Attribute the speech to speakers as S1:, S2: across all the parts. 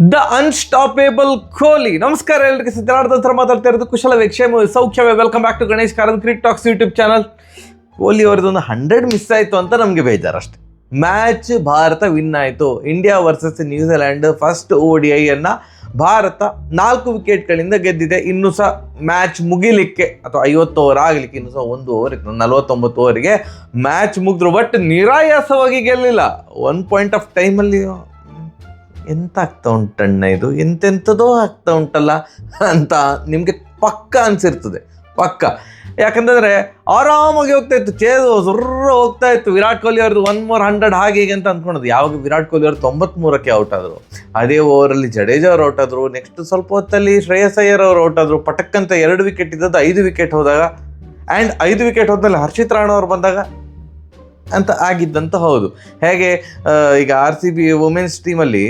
S1: The unstoppable Kohli. ನಮಸ್ಕಾರ ಎಲ್ಲರಿಗೆ, ಸಿದ್ಧಾರ್ಥ ಹತ್ರ ಮಾತಾಡ್ತಾ ಇರೋದು. ಕುಶಲವೇ, ಕ್ಷೇಮವೇ, ಸೌಖ್ಯವೇ. Welcome back to Ganesh Karanth cricket talks YouTube channel. Kohli ಅವ್ರದ್ದೊಂದು 100 ಮಿಸ್ ಆಯಿತು ಅಂತ ನಮಗೆ ಬೇಜಾರು ಅಷ್ಟೇ. ಮ್ಯಾಚ್ ಭಾರತ ವಿನ್ ಆಯಿತು. India versus New Zealand first ODI ಅನ್ನು ಭಾರತ 4 ವಿಕೆಟ್ಗಳಿಂದ ಗೆದ್ದಿದೆ. ಇನ್ನೂ ಸಹ ಮ್ಯಾಚ್ ಮುಗಿಲಿಕ್ಕೆ ಅಥವಾ 50 ಓವರ್ ಆಗಲಿಕ್ಕೆ ಇನ್ನೂ ಸಹ 1 ಓವರ್ ಇತ್ತು. 49 ಓವರಿಗೆ ಮ್ಯಾಚ್ ಮುಗಿದ್ರು. ಬಟ್ ನಿರಾಯಾಸವಾಗಿ ಗೆಲ್ಲಿಲ್ಲ. 1 ಪಾಯಿಂಟ್ ಆಫ್ ಟೈಮಲ್ಲಿ ಎಂತ ಆಗ್ತಾ ಉಂಟಣ್ಣ, ಇದು ಎಂತೆಂಥದೋ ಆಗ್ತಾ ಉಂಟಲ್ಲ ಅಂತ ನಿಮಗೆ ಪಕ್ಕ ಅನಿಸಿರ್ತದೆ. ಪಕ್ಕ. ಯಾಕಂತಂದರೆ ಆರಾಮಾಗಿ ಹೋಗ್ತಾ ಇತ್ತು, ಸುರ್ರ ಹೋಗ್ತಾ ಇತ್ತು. ವಿರಾಟ್ ಕೊಹ್ಲಿ ಅವ್ರದ್ದು 1 more 100 ಹಾಗೆ ಹೀಗೆ ಅಂತ ಅಂದ್ಕೊಳೋದು. ಯಾವಾಗ ವಿರಾಟ್ ಕೊಹ್ಲಿ ಅವರು 93ಕ್ಕೆ ಔಟ್ ಆದರು, ಅದೇ ಓವರಲ್ಲಿ ಜಡೇಜಾ ಅವರು ಔಟ್ ಆದರು. ನೆಕ್ಸ್ಟ್ ಸ್ವಲ್ಪ ಹೊತ್ತಲ್ಲಿ ಶ್ರೇಯಸ್ ಅಯ್ಯರ್ ಅವರು ಔಟ್ ಆದರು. ಪಟಕ್ಕಂತ 2 ವಿಕೆಟ್ ಇದ್ದದ್ದು 5 ವಿಕೆಟ್ ಹೋದಾಗ, ಆ್ಯಂಡ್ 5 ವಿಕೆಟ್ ಹೋದ್ಮೇಲೆ ಹರ್ಷಿತ್ ರಾಣಾ ಅವ್ರು ಬಂದಾಗ ಅಂತ ಆಗಿದ್ದಂತ. ಹೌದು, ಹೇಗೆ ಈಗ RCB ವುಮೆನ್ಸ್ ಟೀಮಲ್ಲಿ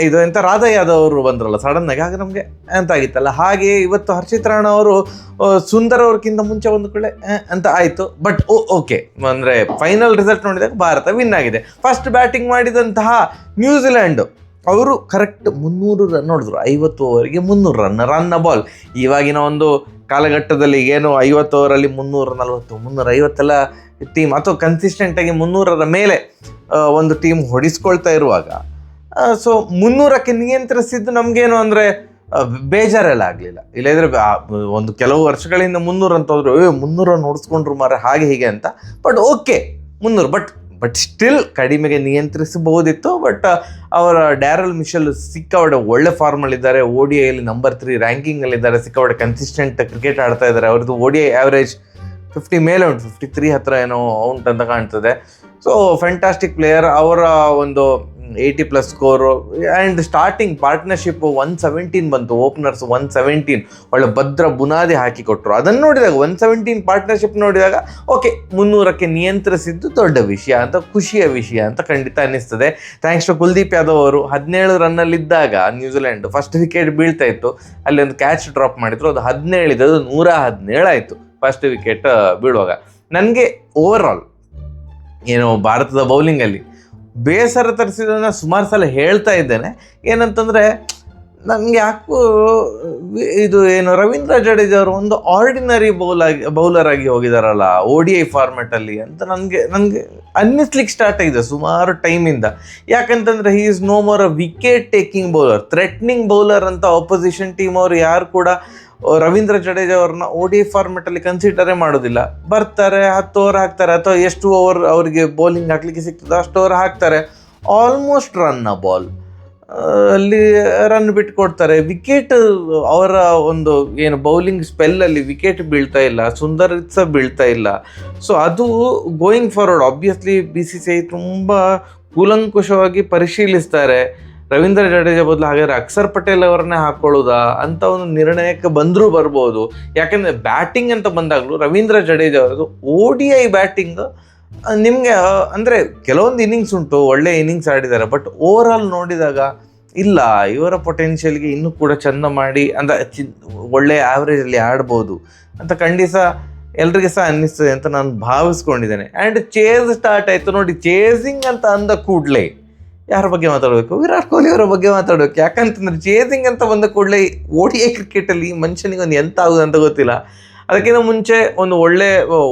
S1: ಇದು ಎಂತ ರಾಧಾ ಯಾದವ್ ಅವರು ಬಂದ್ರಲ್ಲ ಸಡನ್ನಾಗಿ, ಆಗ ನಮಗೆ ಅಂತ ಆಗಿತ್ತಲ್ಲ. ಹಾಗೆ ಇವತ್ತು ಹರ್ಷಿತ್ ರಾಣಾ ಅವರು ಸುಂದರ್ ಅವ್ರಕ್ಕಿಂತ ಮುಂಚೆ ಒಂದು ಕಡೆ ಅಂತ ಆಯಿತು. ಬಟ್ ಓಕೆ, ಅಂದರೆ ಫೈನಲ್ ರಿಸಲ್ಟ್ ನೋಡಿದಾಗ ಭಾರತ ವಿನ್ ಆಗಿದೆ. ಫಸ್ಟ್ ಬ್ಯಾಟಿಂಗ್ ಮಾಡಿದಂತಹ ನ್ಯೂಜಿಲ್ಯಾಂಡ್ ಅವರು ಕರೆಕ್ಟ್ 300 ರನ್ ನೋಡಿದ್ರು. 50 ಓವರಿಗೆ 300 ರನ್ನ ಬಾಲ್. ಇವಾಗಿನ ಒಂದು ಕಾಲಘಟ್ಟದಲ್ಲಿ ಏನು 50 ಓವರಲ್ಲಿ 340 350 ಎಲ್ಲ ಟೀಮ್ ಅಥವಾ ಕನ್ಸಿಸ್ಟೆಂಟಾಗಿ 300ರ ಮೇಲೆ ಒಂದು ಟೀಮ್ ಹೊಡಿಸ್ಕೊಳ್ತಾ ಇರುವಾಗ, ಸೊ 300ಕ್ಕೆ ನಿಯಂತ್ರಿಸಿದ್ದು ನಮಗೇನು ಅಂದರೆ ಬೇಜಾರೆಲ್ಲ ಆಗಲಿಲ್ಲ. ಇಲ್ಲದ್ರೆ ಒಂದು ಕೆಲವು ವರ್ಷಗಳಿಂದ 300 ಅಂತ ಹೋದ್ರು, 300 ರನ್ ಹೊಡಿಸ್ಕೊಂಡ್ರು ಮಾರೆ ಹಾಗೆ ಹೀಗೆ ಅಂತ. ಬಟ್ ಓಕೆ 300, ಬಟ್ ಸ್ಟಿಲ್ ಕಡಿಮೆಗೆ ನಿಯಂತ್ರಿಸಬಹುದಿತ್ತು. ಬಟ್ ಅವರ ಡ್ಯಾರಲ್ ಮಿಶೆಲ್ ಸಿಕ್ಕಾಪಟ್ಟೆ ಒಳ್ಳೆ ಫಾರ್ಮಲ್ಲಿದ್ದಾರೆ. ODIಯಲ್ಲಿ ನಂಬರ್ 3 ರ್ಯಾಂಕಿಂಗಲ್ಲಿದ್ದಾರೆ. ಸಿಕ್ಕಾಪಟ್ಟೆ ಕನ್ಸಿಸ್ಟೆಂಟ್ ಕ್ರಿಕೆಟ್ ಆಡ್ತಾ ಇದ್ದಾರೆ. ಅವ್ರದ್ದು ODI ಆ್ಯಾವ್ರೇಜ್ 50 ಮೇಲೆ ಉಂಟು, 53 ಹತ್ರ ಏನೋ ಉಂಟಂತ ಕಾಣ್ತದೆ. So fantastic player. ಅವರ ಒಂದು 80+ ಸ್ಕೋರು. ಆ್ಯಂಡ್ ಸ್ಟಾರ್ಟಿಂಗ್ ಪಾರ್ಟ್ನರ್ಶಿಪ್ 117 ಬಂತು. ಓಪನರ್ಸ್ 117 ಒಳ್ಳೆ ಭದ್ರ ಬುನಾದಿ ಹಾಕಿಕೊಟ್ರು. ಅದನ್ನು ನೋಡಿದಾಗ 117 ಪಾರ್ಟ್ನರ್ಶಿಪ್ ನೋಡಿದಾಗ ಓಕೆ, 300ಕ್ಕೆ ನಿಯಂತ್ರಿಸಿದ್ದು ದೊಡ್ಡ ವಿಷಯ ಅಂತ, ಖುಷಿಯ ವಿಷಯ ಅಂತ ಖಂಡಿತ ಅನ್ನಿಸ್ತದೆ. ಥ್ಯಾಂಕ್ಸ್ ಟು ಕುಲ್ದೀಪ್ ಯಾದವ್ ಅವರು. 17 ರನ್ನಲ್ಲಿದ್ದಾಗ ನ್ಯೂಜಿಲೆಂಡ್ ಫಸ್ಟ್ ವಿಕೆಟ್ ಬೀಳ್ತಾ ಇತ್ತು, ಅಲ್ಲಿ ಒಂದು ಕ್ಯಾಚ್ ಡ್ರಾಪ್ ಮಾಡಿದ್ರು. ಅದು 17 ಇದ್ದದ್ದು 117 ಆಯಿತು ಫಸ್ಟ್ ವಿಕೆಟ್ ಬೀಳುವಾಗ. ನನಗೆ ಓವರ್ ಏನು ಭಾರತದ ಬೌಲಿಂಗಲ್ಲಿ ಬೇಸರ ತರಿಸಿದ್ದನ್ನು ಸುಮಾರು ಸಲ ಹೇಳ್ತಾ ಇದ್ದೇನೆ. ಏನಂತಂದರೆ ನನಗೆ ಯಾಕೋ ಇದು ಏನು ರವೀಂದ್ರ ಜಡೇಜಾ ಅವರು ಒಂದು ಆರ್ಡಿನರಿ ಬೌಲರ್ ಆಗಿ ಹೋಗಿದಾರಲ್ಲ ODI ಫಾರ್ಮ್ಯಾಟಲ್ಲಿ ಅಂತ ನನಗೆ ಅನ್ನಿಸ್ಲಿಕ್ಕೆ ಸ್ಟಾರ್ಟ್ ಆಗಿದೆ ಸುಮಾರು ಟೈಮಿಂದ. ಯಾಕಂತಂದರೆ he is no more a wicket taking bowler, threatening bowler ಅಂತ ಆಪೋಸಿಷನ್ ಟೀಮ್ ಅವರು ಯಾರು ಕೂಡ ರವೀಂದ್ರ ಜಡೇಜಾ ಅವ್ರನ್ನ ODI ಫಾರ್ಮೆಟಲ್ಲಿ ಕನ್ಸಿಡರೇ ಮಾಡೋದಿಲ್ಲ. ಬರ್ತಾರೆ, 10 ಓವರ್ ಹಾಕ್ತಾರೆ, ಅಥವಾ ಎಷ್ಟು ಓವರ್ ಅವರಿಗೆ ಬೌಲಿಂಗ್ ಹಾಕ್ಲಿಕ್ಕೆ ಸಿಗ್ತದೆ ಅಷ್ಟು ಓವರ್ ಹಾಕ್ತಾರೆ. ಆಲ್ಮೋಸ್ಟ್ ರನ್ನ ಬಾಲ್ ಅಲ್ಲಿ ರನ್ ಬಿಟ್ಕೊಡ್ತಾರೆ. ವಿಕೆಟ್ ಅವರ ಒಂದು ಏನು ಬೌಲಿಂಗ್ ಸ್ಪೆಲ್ಲಲ್ಲಿ ವಿಕೆಟ್ ಬೀಳ್ತಾ ಇಲ್ಲ, ಸುಂದರ್ ಸಹ ಬೀಳ್ತಾ ಇಲ್ಲ. ಸೊ ಅದು ಗೋಯಿಂಗ್ ಫಾರ್ವರ್ಡ್ ಆಬ್ವಿಯಸ್ಲಿ BCCI ತುಂಬ ಕೂಲಂಕುಷವಾಗಿ ಪರಿಶೀಲಿಸ್ತಾರೆ. ರವೀಂದ್ರ ಜಡೇಜಾ ಬದಲು ಹಾಗಾದರೆ ಅಕ್ಷರ್ ಪಟೇಲ್ ಅವರನ್ನೇ ಹಾಕೊಳ್ಳೋದಾ ಅಂತ ಒಂದು ನಿರ್ಣಯಕ್ಕೆ ಬಂದರೂ ಬರ್ಬೋದು. ಯಾಕೆಂದರೆ ಬ್ಯಾಟಿಂಗ್ ಅಂತ ಬಂದಾಗಲೂ ರವೀಂದ್ರ ಜಡೇಜಾ ಅವರದು ODI ಬ್ಯಾಟಿಂಗ್ ನಿಮಗೆ ಅಂದರೆ ಕೆಲವೊಂದು ಇನ್ನಿಂಗ್ಸ್ ಉಂಟು, ಒಳ್ಳೆ ಇನ್ನಿಂಗ್ಸ್ ಆಡಿದ್ದಾರೆ. ಬಟ್ ಓವರ್ ಆಲ್ ನೋಡಿದಾಗ ಇಲ್ಲ, ಇವರ ಪೊಟೆನ್ಷಿಯಲ್ಗೆ ಇನ್ನೂ ಕೂಡ ಚೆಂದ ಮಾಡಿ ಅಂದರೆ ಒಳ್ಳೆಯ ಆ್ಯಾವ್ರೇಜಲ್ಲಿ ಆಡ್ಬೋದು ಅಂತ ಖಂಡಿತ ಎಲ್ರಿಗೆ ಸಹ ಅನ್ನಿಸ್ತದೆ ಅಂತ ನಾನು ಭಾವಿಸ್ಕೊಂಡಿದ್ದೇನೆ. ಆ್ಯಂಡ್ ಚೇಸ್ ಸ್ಟಾರ್ಟ್ ಆಯಿತು ನೋಡಿ. ಚೇಸಿಂಗ್ ಅಂತ ಅಂದ ಕೂಡಲೇ ಯಾರ ಬಗ್ಗೆ ಮಾತಾಡಬೇಕು? ವಿರಾಟ್ ಕೊಹ್ಲಿ ಅವರ ಬಗ್ಗೆ ಮಾತಾಡಬೇಕು. ಯಾಕಂತಂದರೆ ಚೇಸಿಂಗ್ ಅಂತ ಬಂದ ಕೂಡಲೇ ODI ಕ್ರಿಕೆಟಲ್ಲಿ ಮನುಷ್ಯನಿಗೆ ಒಂದು ಎಂತ ಆಗೋದು ಅಂತ ಗೊತ್ತಿಲ್ಲ. ಅದಕ್ಕಿಂತ ಮುಂಚೆ ಒಂದು ಒಳ್ಳೆ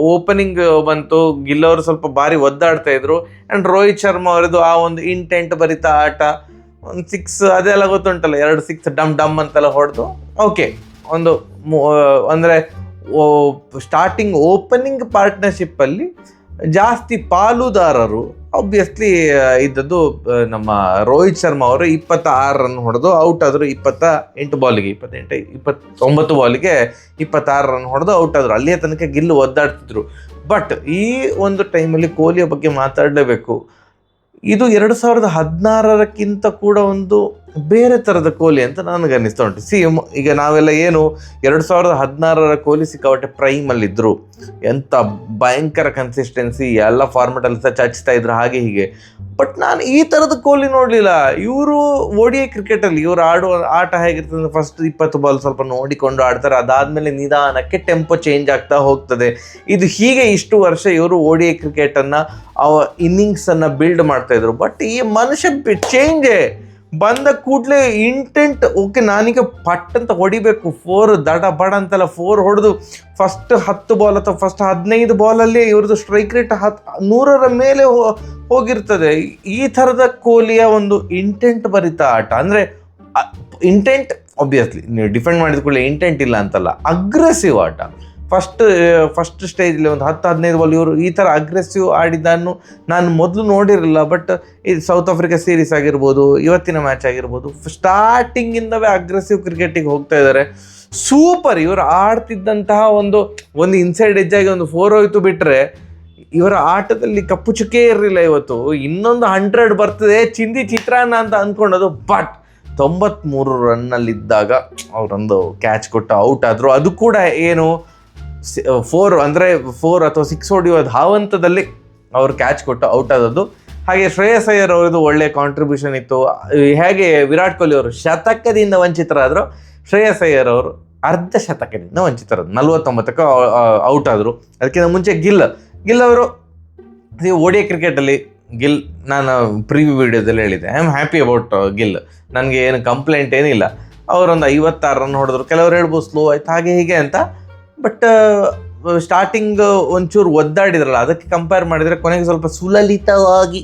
S1: ಓಪನಿಂಗ್ ಬಂತು. ಗಿಲ್ ಅವರು ಸ್ವಲ್ಪ ಭಾರಿ ಒದ್ದಾಡ್ತಾ ಇದ್ರು. ಆ್ಯಂಡ್ ರೋಹಿತ್ ಶರ್ಮಾ ಅವರದು ಆ ಒಂದು ಇಂಟೆಂಟ್ ಭರಿತ ಆಟ, ಒಂದು 6 ಅದೆಲ್ಲ ಗೊತ್ತುಂಟಲ್ಲ, 2 6 ಡಮ್ ಅಂತೆಲ್ಲ ಹೊಡೆದು ಓಕೆ ಒಂದು ಅಂದರೆ ಸ್ಟಾರ್ಟಿಂಗ್ ಓಪನಿಂಗ್ ಪಾರ್ಟ್ನರ್ಶಿಪ್ಪಲ್ಲಿ ಜಾಸ್ತಿ ಪಾಲುದಾರರು ಆಬ್ವಿಯಸ್ಲಿ ಇದ್ದದ್ದು ನಮ್ಮ ರೋಹಿತ್ ಶರ್ಮಾ ಅವರು. 26 ರನ್ ಹೊಡೆದು ಔಟ್ ಆದರು. 29 ಬಾಲಿಗೆ 29 ಬಾಲಿಗೆ 26 ರನ್ ಹೊಡೆದು ಔಟ್ ಆದರು. ಅಲ್ಲಿಯ ತನಕ ಗಿಲ್ಲು ಒದ್ದಾಡ್ತಿದ್ರು. ಬಟ್ ಈ ಒಂದು ಟೈಮಲ್ಲಿ ಕೊಹ್ಲಿಯ ಬಗ್ಗೆ ಮಾತಾಡಲೇಬೇಕು. ಇದು 2016ಕ್ಕಿಂತ ಕೂಡ ಒಂದು ಬೇರೆ ಥರದ ಕೊಹ್ಲಿ ಅಂತ ನನಗೆ ಅನ್ನಿಸ್ತಾ ಉಂಟು. ಈಗ ನಾವೆಲ್ಲ ಏನು 2016ರ ಕೊಹ್ಲಿ ಸಿಕ್ಕಾಪಟ್ಟೆ ಪ್ರೈಮಲ್ಲಿದ್ದರು, ಎಂಥ ಭಯಂಕರ ಕನ್ಸಿಸ್ಟೆನ್ಸಿ, ಎಲ್ಲ ಫಾರ್ಮೆಟಲ್ಲಿ ಸಹ ಚಚ್ತಾ ಇದ್ರು ಹಾಗೆ ಹೀಗೆ. ಬಟ್ ನಾನು ಈ ಥರದ ಕೊಹ್ಲಿ ನೋಡಲಿಲ್ಲ. ಇವರು ODI ಕ್ರಿಕೆಟಲ್ಲಿ ಇವರು ಆಡುವ ಆಟ ಹೇಗಿರ್ತದೆ, ಫಸ್ಟ್ 20 ಬಾಲ್ ಸ್ವಲ್ಪ ನೋಡಿಕೊಂಡು ಆಡ್ತಾರೆ. ಅದಾದಮೇಲೆ ನಿಧಾನಕ್ಕೆ ಟೆಂಪೋ ಚೇಂಜ್ ಆಗ್ತಾ ಹೋಗ್ತದೆ. ಇದು ಹೀಗೆ ಇಷ್ಟು ವರ್ಷ ಇವರು ODI ಕ್ರಿಕೆಟನ್ನು ಇನ್ನಿಂಗ್ಸನ್ನು ಬಿಲ್ಡ್ ಮಾಡ್ತಾಯಿದ್ರು. ಬಟ್ ಈ ಮನುಷ್ಯ ಚೇಂಜೇ ಬಂದ ಕೂಡಲೇ ಇಂಟೆಂಟ್, ಓಕೆ ನಾನೀಗ ಪಟ್ ಅಂತ ಹೊಡಿಬೇಕು, 4 ದಡ ಬಡ ಅಂತೆಲ್ಲ 4 ಹೊಡೆದು ಫಸ್ಟ್ 10 ಬಾಲ್ ಅಥವಾ ಫಸ್ಟ್ 15 ಬಾಲಲ್ಲಿ ಇವ್ರದ್ದು ಸ್ಟ್ರೈಕ್ ರೇಟ್ 100ರ ಮೇಲೆ ಹೋಗಿರ್ತದೆ. ಈ ಥರದ ಕೊಹ್ಲಿಯ ಒಂದು ಇಂಟೆಂಟ್ ಭರಿತ ಆಟ. ಅಂದರೆ ಇಂಟೆಂಟ್ ಆಬ್ವಿಯಸ್ಲಿ ನೀವು ಡಿಫೆಂಡ್ ಮಾಡಿದ ಕೂಡಲೇ ಇಂಟೆಂಟ್ ಇಲ್ಲ ಅಂತಲ್ಲ, ಅಗ್ರೆಸಿವ್ ಆಟ. ಫಸ್ಟ್ ಸ್ಟೇಜಲ್ಲಿ ಒಂದು 10-15 ಬಾಲ್ ಇವರು ಈ ಥರ ಅಗ್ರೆಸಿವ್ ಆಡಿದ್ದನ್ನು ನಾನು ಮೊದಲು ನೋಡಿರಲಿಲ್ಲ. ಬಟ್ ಇದು ಸೌತ್ ಆಫ್ರಿಕಾ ಸೀರೀಸ್ ಆಗಿರ್ಬೋದು, ಇವತ್ತಿನ ಮ್ಯಾಚ್ ಆಗಿರ್ಬೋದು, ಸ್ಟಾರ್ಟಿಂಗಿಂದವೇ ಅಗ್ರೆಸಿವ್ ಕ್ರಿಕೆಟಿಗೆ ಹೋಗ್ತಾ ಇದ್ದಾರೆ. ಸೂಪರ್. ಇವರು ಆಡ್ತಿದ್ದಂತಹ ಒಂದು ಇನ್ಸೈಡ್ ಎಜ್ಜಾಗಿ ಒಂದು 4 ಹೋಯ್ತು ಬಿಟ್ಟರೆ ಇವರ ಆಟದಲ್ಲಿ ಕಪ್ಪು ಚುಕ್ಕೆ ಇರಲಿಲ್ಲ. ಇವತ್ತು ಇನ್ನೊಂದು 100 ಬರ್ತದೆ ಚಿಂದಿ ಚಿತ್ರಾನ್ನ ಅಂತ ಅಂದ್ಕೊಂಡದು. ಬಟ್ 93 ರನ್ನಲ್ಲಿದ್ದಾಗ ಅವರೊಂದು ಕ್ಯಾಚ್ ಕೊಟ್ಟು ಔಟ್ ಆದರು. ಅದು ಕೂಡ ಏನು 4 ಅಂದರೆ 4 ಅಥವಾ 6 ಹೊಡೆಯುವ ಧಾವಂತದಲ್ಲಿ ಅವರು ಕ್ಯಾಚ್ ಕೊಟ್ಟು ಔಟ್ ಆದದ್ದು. ಹಾಗೆ ಶ್ರೇಯಸ್ ಅಯ್ಯರ್ ಅವರದು ಒಳ್ಳೆಯ ಕಾಂಟ್ರಿಬ್ಯೂಷನ್ ಇತ್ತು. ಹೇಗೆ ವಿರಾಟ್ ಕೊಹ್ಲಿ ಅವರು ಶತಕದಿಂದ ವಂಚಿತರಾದರು, ಶ್ರೇಯಸ್ ಅಯ್ಯರ್ ಅವರು ಅರ್ಧ ಶತಕದಿಂದ ವಂಚಿತರಾದರು. 49ಕ್ಕೆ ಔಟ್ ಆದರು. ಅದಕ್ಕಿಂತ ಮುಂಚೆ ಗಿಲ್ ಅವರು ODI ಕ್ರಿಕೆಟಲ್ಲಿ ನಾನು ಪ್ರಿವ್ಯೂ ವಿಡಿಯೋದಲ್ಲಿ ಹೇಳಿದ್ದೆ, I am happy about Gill, ನನಗೆ ಏನು ಕಂಪ್ಲೇಂಟ್ ಏನಿಲ್ಲ. ಅವರೊಂದು 56 ರನ್ ಹೊಡೆದ್ರು. ಕೆಲವರು ಹೇಳ್ಬೋದು ಸ್ಲೋ ಆಯ್ತು ಹಾಗೆ ಹೀಗೆ ಅಂತ. ಬಟ್ ಸ್ಟಾರ್ಟಿಂಗ್ ಒಂಚೂರು ಒದ್ದಾಡಿದ್ರಲ್ಲ, ಅದಕ್ಕೆ ಕಂಪೇರ್ ಮಾಡಿದರೆ ಕೊನೆಗೆ ಸ್ವಲ್ಪ ಸುಲಲಿತವಾಗಿ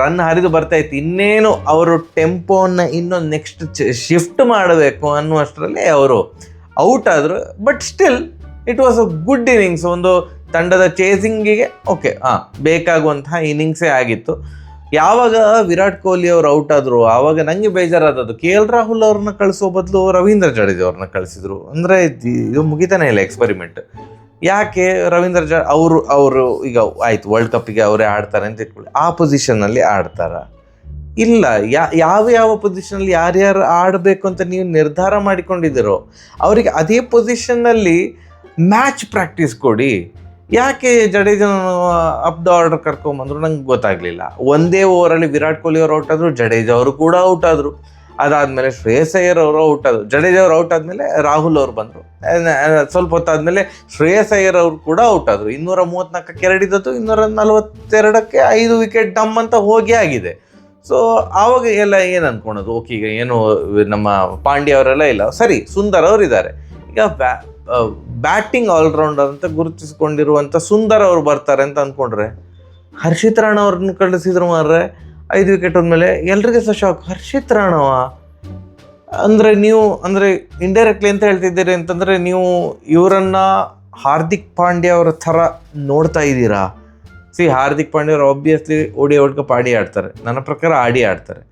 S1: ರನ್ ಹರಿದು ಬರ್ತಾ ಇತ್ತು. ಇನ್ನೇನು ಅವರು ಟೆಂಪೋನ ಇನ್ನೊಂದು ನೆಕ್ಸ್ಟ್ ಶಿಫ್ಟ್ ಮಾಡಬೇಕು ಅನ್ನುವಷ್ಟರಲ್ಲಿ ಅವರು ಔಟ್ ಆದರು. But still it was a good innings. ಒಂದು ತಂಡದ ಚೇಸಿಂಗಿಗೆ ಓಕೆ ಬೇಕಾಗುವಂತಹ ಇನ್ನಿಂಗ್ಸೇ ಆಗಿತ್ತು. ಯಾವಾಗ ವಿರಾಟ್ ಕೊಹ್ಲಿ ಅವರು ಔಟ್ ಆದರು ಆವಾಗ ನನಗೆ ಬೇಜಾರಾದದ್ದು, KL ರಾಹುಲ್ ಅವ್ರನ್ನ ಕಳಿಸೋ ಬದಲು ರವೀಂದ್ರ ಜಡೇಜಾ ಅವ್ರನ್ನ ಕಳಿಸಿದ್ರು. ಅಂದರೆ ಇದು ಮುಗಿತಾನೆ ಇಲ್ಲ ಎಕ್ಸ್ಪೆರಿಮೆಂಟ್. ಯಾಕೆ ರವೀಂದ್ರ ಅವರು ಈಗ ಆಯ್ತು ವರ್ಲ್ಡ್ ಕಪ್ಪಿಗೆ ಅವರೇ ಆಡ್ತಾರೆ ಅಂತ ಇಟ್ಕೊಳ್ಳಿ, ಆ ಪೊಸಿಷನ್ನಲ್ಲಿ ಆಡ್ತಾರ ಇಲ್ಲ, ಯಾವ ಪೊಸಿಷನಲ್ಲಿ ಯಾರ್ಯಾರು ಆಡಬೇಕು ಅಂತ ನೀವು ನಿರ್ಧಾರ ಮಾಡಿಕೊಂಡಿದ್ದೀರೋ ಅವರಿಗೆ ಅದೇ ಪೊಸಿಷನ್ನಲ್ಲಿ ಮ್ಯಾಚ್ ಪ್ರಾಕ್ಟೀಸ್ ಕೊಡಿ. ಯಾಕೆ ಜಡೇಜನ ಅಪ್ ದ ಆರ್ಡರ್ ಕರ್ಕೊಂಬಂದ್ರು ನಂಗೆ ಗೊತ್ತಾಗಲಿಲ್ಲ. ಒಂದೇ ಓವರಲ್ಲಿ ವಿರಾಟ್ ಕೊಹ್ಲಿ ಅವರು ಔಟ್ ಆದರು, ಜಡೇಜಾ ಅವರು ಕೂಡ ಔಟ್ ಆದರು. ಅದಾದಮೇಲೆ ಶ್ರೇಯಸ್ ಅಯ್ಯರ್ ಅವರು ಔಟ್ ಆದರು. ಜಡೇಜಾ ಅವರು ಔಟ್ ಆದಮೇಲೆ ರಾಹುಲ್ ಅವರು ಬಂದರು. ಸ್ವಲ್ಪ ಹೊತ್ತಾದಮೇಲೆ ಶ್ರೇಯಸ್ ಅಯ್ಯರ್ ಅವರು ಕೂಡ ಔಟ್ ಆದರು. 234ಕ್ಕೆ ಎರಡಿದ್ದದ್ದು 242ಕ್ಕೆ 5 ವಿಕೆಟ್ ಡಮ್ ಅಂತ ಹೋಗಿ ಆಗಿದೆ. ಸೊ ಆವಾಗ ಎಲ್ಲ ಏನು ಅಂದ್ಕೊಳೋದು, ಓಕೆ ಈಗ ಏನು ನಮ್ಮ ಪಾಂಡ್ಯ ಅವರೆಲ್ಲ ಇಲ್ಲ, ಸರಿ ಸುಂದರ್ ಅವರು ಇದ್ದಾರೆ. ಈಗ ಬ್ಯಾಟಿಂಗ್ ಆಲ್ರೌಂಡರ್ ಅಂತ ಗುರುತಿಸಿಕೊಂಡಿರುವಂಥ ಸುಂದರ್ ಅವರು ಬರ್ತಾರೆ ಅಂತ ಅಂದ್ಕೊಂಡ್ರೆ ಹರ್ಷಿತ್ ರಾಣಾ ಅವ್ರನ್ನ ಕಳಿಸಿದ್ರು ಮಾರ್ರೆ 5 ವಿಕೆಟ್ ಹೋದ್ಮೇಲೆ ಎಲ್ರಿಗೆ ಸಹ ಶಾಕ್. ಹರ್ಷಿತ್ ರಾಣವ ಅಂದರೆ ಇಂಡೈರೆಕ್ಟ್ಲಿ ಅಂತ ಹೇಳ್ತಿದ್ದೀರಿ ಅಂತಂದರೆ ನೀವು ಇವರನ್ನ ಹಾರ್ದಿಕ್ ಪಾಂಡ್ಯ ಅವರ ಥರ ನೋಡ್ತಾ ಇದ್ದೀರಾ. ಹಾರ್ದಿಕ್ ಪಾಂಡ್ಯ ಅವರು ಆಬ್ವಿಯಸ್ಲಿ ODI ವರ್ಲ್ಡ್ ಕಪ್ ಆಡ್ತಾರೆ, ನನ್ನ ಪ್ರಕಾರ ಆಡ್ತಾರೆ.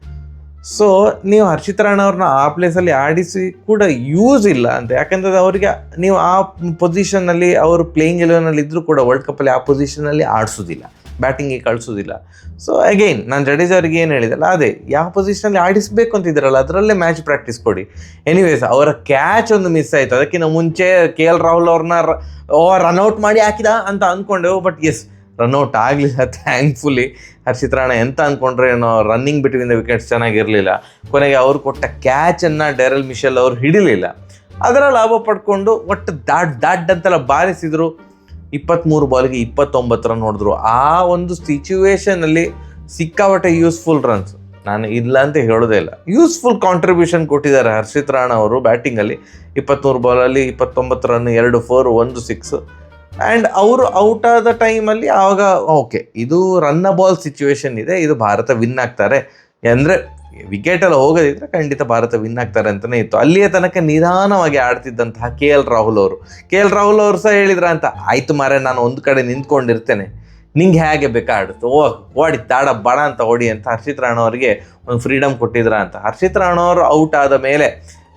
S1: ಸೊ ನೀವು ಹರ್ಷಿತ್ ರಾಣಾ ಅವ್ರನ್ನ ಆ ಪ್ಲೇಸಲ್ಲಿ ಆಡಿಸಿ ಕೂಡ ಯೂಸ್ ಇಲ್ಲ ಅಂತ. ಯಾಕಂದರೆ ಅವರಿಗೆ ನೀವು ಆ ಪೊಸಿಷನ್ನಲ್ಲಿ ಅವರು ಪ್ಲೇಯಿಂಗ್ 11ನಲ್ಲಿ ಇದ್ದರೂ ಕೂಡ ವರ್ಲ್ಡ್ ಕಪ್ಪಲ್ಲಿ ಆ ಪೊಸಿಷನಲ್ಲಿ ಆಡಿಸೋದಿಲ್ಲ, ಬ್ಯಾಟಿಂಗಿಗೆ ಕಳಿಸೋದಿಲ್ಲ. ಸೊ ಅಗೈನ್ ನಾನು ಜಡೇಜಾ ಅವರಿಗೆ ಏನು ಹೇಳಿದಲ್ಲ, ಅದೇ ಯಾವ ಪೊಸಿಷನಲ್ಲಿ ಆಡಿಸಬೇಕು ಅಂತಿದ್ದೀರಲ್ಲ ಅದರಲ್ಲೇ ಮ್ಯಾಚ್ ಪ್ರಾಕ್ಟೀಸ್ ಕೊಡಿ. ಎನಿವೇಸ್ ಅವರ ಕ್ಯಾಚ್ ಒಂದು ಮಿಸ್ ಆಯಿತು. ಅದಕ್ಕಿಂತ ಮುಂಚೆ KL ರಾಹುಲ್ ಅವ್ರನ್ನ ರನ್ಔಟ್ ಮಾಡಿ ಹಾಕಿದ ಅಂತ ಅಂದ್ಕೊಂಡೆವು. ಬಟ್ ಎಸ್, ರನ್ಔಟ್ ಆಗಲಿಲ್ಲ ಥ್ಯಾಂಕ್ಫುಲಿ. ಹರ್ಷಿತ್ ರಾಣಾ ಎಂತ ಅಂದ್ಕೊಂಡ್ರೆ ಏನೋ ರನ್ನಿಂಗ್ ಬಿಟ್ವೀನ್ ದ ವಿಕೆಟ್ಸ್ ಚೆನ್ನಾಗಿರಲಿಲ್ಲ. ಕೊನೆಗೆ ಅವರು ಕೊಟ್ಟ ಕ್ಯಾಚನ್ನು ಡ್ಯಾರೆಲ್ ಮಿಶೆಲ್ ಅವರು ಹಿಡಿಲಿಲ್ಲ. ಅದರ ಲಾಭ ಪಡ್ಕೊಂಡು ಒಟ್ಟು ದಾಡ್ ಅಂತೆಲ್ಲ ಬಾರಿಸಿದ್ರು. 23 ಬಾಲ್ಗೆ 29 ರನ್ ಹೊಡೆದ್ರು. ಆ ಒಂದು ಸಿಚುವೇಶನಲ್ಲಿ ಸಿಕ್ಕಾಪಟ್ಟೆ ಯೂಸ್ಫುಲ್ ರನ್ಸ್, ನಾನು ಇಲ್ಲ ಅಂತ ಹೇಳೋದೇ ಇಲ್ಲ, ಯೂಸ್ಫುಲ್ ಕಾಂಟ್ರಿಬ್ಯೂಷನ್ ಕೊಟ್ಟಿದ್ದಾರೆ ಹರ್ಷಿತ್ ರಾಣಾ ಅವರು ಬ್ಯಾಟಿಂಗಲ್ಲಿ. 23 ಬಾಲಲ್ಲಿ 29 ರನ್, 2 4 1 6. ಆ್ಯಂಡ್ ಅವರು ಔಟ್ ಆದ ಟೈಮಲ್ಲಿ ಆವಾಗ ಓಕೆ ಇದು ರನ್ನ ಬಾಲ್ ಸಿಚುವೇಶನ್ ಇದೆ, ಇದು ಭಾರತ ವಿನ್ ಆಗ್ತಾರೆ ಅಂದರೆ ವಿಕೆಟೆಲ್ಲ ಹೋಗೋದಿದ್ರೆ ಖಂಡಿತ ಭಾರತ ವಿನ್ ಆಗ್ತಾರೆ ಅಂತಲೇ ಇತ್ತು. ಅಲ್ಲಿಯ ತನಕ ನಿಧಾನವಾಗಿ ಆಡ್ತಿದ್ದಂತಹ KL ರಾಹುಲ್ ಅವರು ಸಹ ಹೇಳಿದ್ರ ಅಂತ, ಆಯಿತು ಮಾರೆ ನಾನು ಒಂದು ಕಡೆ ನಿಂತ್ಕೊಂಡಿರ್ತೇನೆ, ನಿಂಗೆ ಹೇಗೆ ಬೇಕಾ ಆಡುತ್ತೆ, ಓಡಿ ತಾಡ ಬಡ ಅಂತ ಓಡಿ ಅಂತ ಹರ್ಷಿತ್ ರಾಣಾ ಅವರಿಗೆ ಒಂದು ಫ್ರೀಡಮ್ ಕೊಟ್ಟಿದ್ರ ಅಂತ. ಹರ್ಷಿತ್ ರಾಣಾ ಅವರು ಔಟ್ ಆದ ಮೇಲೆ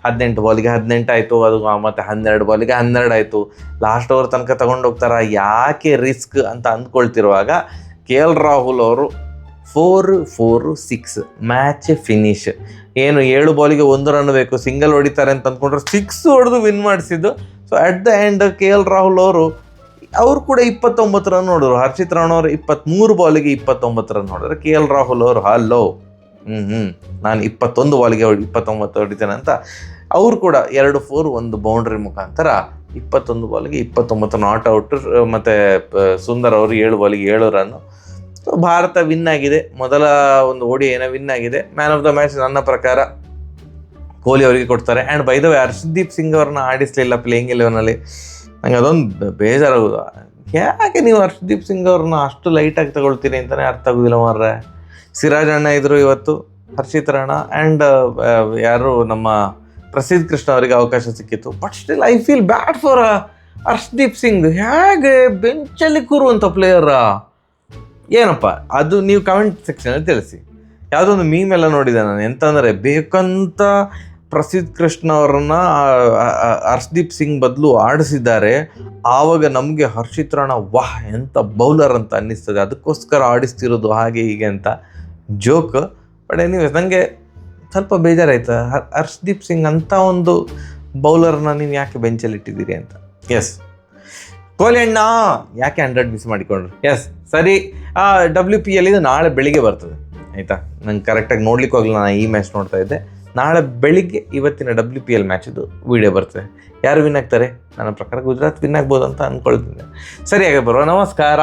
S1: 18 ಬಾಲಿಗೆ 18 ಆಯಿತು, ಅದು ಮತ್ತು 12 ಬಾಲಿಗೆ 12 ಆಯಿತು. ಲಾಸ್ಟ್ ಓವರ್ ತನಕ ತಗೊಂಡೋಗ್ತಾರ, ಯಾಕೆ ರಿಸ್ಕ್ ಅಂತ ಅಂದ್ಕೊಳ್ತಿರುವಾಗ KL ರಾಹುಲ್ ಅವರು 4-4-6 ಮ್ಯಾಚ್ ಫಿನಿಶ್. ಏನು 7 ಬಾಲಿಗೆ 1 ರನ್ ಬೇಕು, ಸಿಂಗಲ್ ಹೊಡಿತಾರೆ ಅಂತ ಅಂದ್ಕೊಂಡ್ರೆ 6 ಹೊಡೆದು ವಿನ್ ಮಾಡಿಸಿದ್ದು. So at the end KL Rahul ಅವರು ಕೂಡ 29 ರನ್ ಹೊಡೆದ್ರು. ಹರ್ಷಿತ್ ರಾಣಾ ಅವರು 23 ಬಾಲಿಗೆ 29 ರನ್ ಹೊಡೆದ್ರೆ KL ರಾಹುಲ್ ಅವರು ಹಲೋ ನಾನು 21 ಬಾಲಿಗೆ 29 ಹೊಡಿತೇನೆ ಅಂತ ಅವರು ಕೂಡ 2 4 1 ಬೌಂಡ್ರಿ ಮುಖಾಂತರ 21 ಬಾಲಿಗೆ 29 ನಾಟ್ ಔಟ್. ಮತ್ತು ಸುಂದರ್ ಅವರು 7 ಬಾಲಿಗೆ 7 ರನ್ನು. ಸೊ ಭಾರತ ವಿನ್ ಆಗಿದೆ, ಮೊದಲ ಒಂದು ODIನ ವಿನ್ ಆಗಿದೆ. ಮ್ಯಾನ್ ಆಫ್ ದ ಮ್ಯಾಚ್ ನನ್ನ ಪ್ರಕಾರ ಕೊಹ್ಲಿ ಅವರಿಗೆ ಕೊಡ್ತಾರೆ. And by the way Harshdeep Singh ಅವ್ರನ್ನ ಆಡಿಸಲಿಲ್ಲ ಪ್ಲೇಯಿಂಗ್ 11ನಲ್ಲಿ. ನಂಗೆ ಅದೊಂದು ಬೇಜಾರಾಗೋದು. ಯಾಕೆ ನೀವು ಹರ್ಷದೀಪ್ ಸಿಂಗ್ ಅವ್ರನ್ನ ಅಷ್ಟು ಲೈಟಾಗಿ ತಗೊಳ್ತೀರಿ ಅಂತಲೇ ಅರ್ಥ ಆಗೋದಿಲ್ಲ ಮಾರ್ರೆ. ಸಿರಾಜ್ ಅಣ್ಣ ಇದ್ದರು ಇವತ್ತು, ಹರ್ಷಿತ್ ರಾಣಾ ಆ್ಯಂಡ್ ಯಾರು ನಮ್ಮ ಪ್ರಸಿದ್ಧ ಕೃಷ್ಣ ಅವರಿಗೆ ಅವಕಾಶ ಸಿಕ್ಕಿತ್ತು. But still I feel bad for Harshdeep Singh. ಹೇಗೆ ಬೆಂಚಲ್ಲಿ ಕೂರುವಂಥ ಪ್ಲೇಯರಾ ಏನಪ್ಪ ಅದು? ನೀವು ಕಮೆಂಟ್ ಸೆಕ್ಷನಲ್ಲಿ ತಿಳಿಸಿ. ಯಾವುದೋ ಒಂದು ಮೀಮ್ ಎಲ್ಲ ನೋಡಿದೆ ನಾನು, ಎಂತಂದರೆ ಬೇಕಂತ ಪ್ರಸಿದ್ಧ ಕೃಷ್ಣ ಅವ್ರನ್ನ ಹರ್ಷದೀಪ್ ಸಿಂಗ್ ಬದಲು ಆಡಿಸಿದ್ದಾರೆ, ಆವಾಗ ನಮಗೆ ಹರ್ಷಿತ್ ರಾಣಾ ವಾಹ್ ಎಂಥ ಬೌಲರ್ ಅಂತ ಅನ್ನಿಸ್ತದೆ, ಅದಕ್ಕೋಸ್ಕರ ಆಡಿಸ್ತಿರೋದು ಹಾಗೆ ಹೀಗೆ ಅಂತ ಜೋಕ್. ಬಟ್ ಎನಿವೇಸ್ ನನಗೆ ಸ್ವಲ್ಪ ಬೇಜಾರಾಯ್ತು, ಹರ್ಷದೀಪ್ ಸಿಂಗ್ ಅಂತ ಒಂದು ಬೌಲರ್ನ ನೀವು ಯಾಕೆ ಬೆಂಚಲ್ಲಿ ಇಟ್ಟಿದ್ದೀರಿ ಅಂತ. ಎಸ್, ಕೊಹ್ಲಿ ಅಣ್ಣ ಯಾಕೆ 100 ಮಿಸ್ ಮಾಡಿಕೊಂಡ್ರು. ಎಸ್ ಸರಿ, WPL ಇದು ನಾಳೆ ಬೆಳಿಗ್ಗೆ ಬರ್ತದೆ ಆಯಿತಾ. ನಂಗೆ ಕರೆಕ್ಟಾಗಿ ನೋಡ್ಲಿಕ್ಕೆ ಹೋಗಲಿಲ್ಲ, ನಾನು ಈ ಮ್ಯಾಚ್ ನೋಡ್ತಾ ಇದ್ದೆ. ನಾಳೆ ಬೆಳಿಗ್ಗೆ ಇವತ್ತಿನ WPL ಮ್ಯಾಚಿದು ವಿಡಿಯೋ ಬರ್ತದೆ. ಯಾರು ವಿನ್ ಆಗ್ತಾರೆ? ನನ್ನ ಪ್ರಕಾರ ಗುಜರಾತ್ ವಿನ್ ಆಗ್ಬೋದು ಅಂತ ಅಂದ್ಕೊಳ್ತಿದ್ದೆ. ಸರಿಯಾಗಿ ಬರುವ, ನಮಸ್ಕಾರ.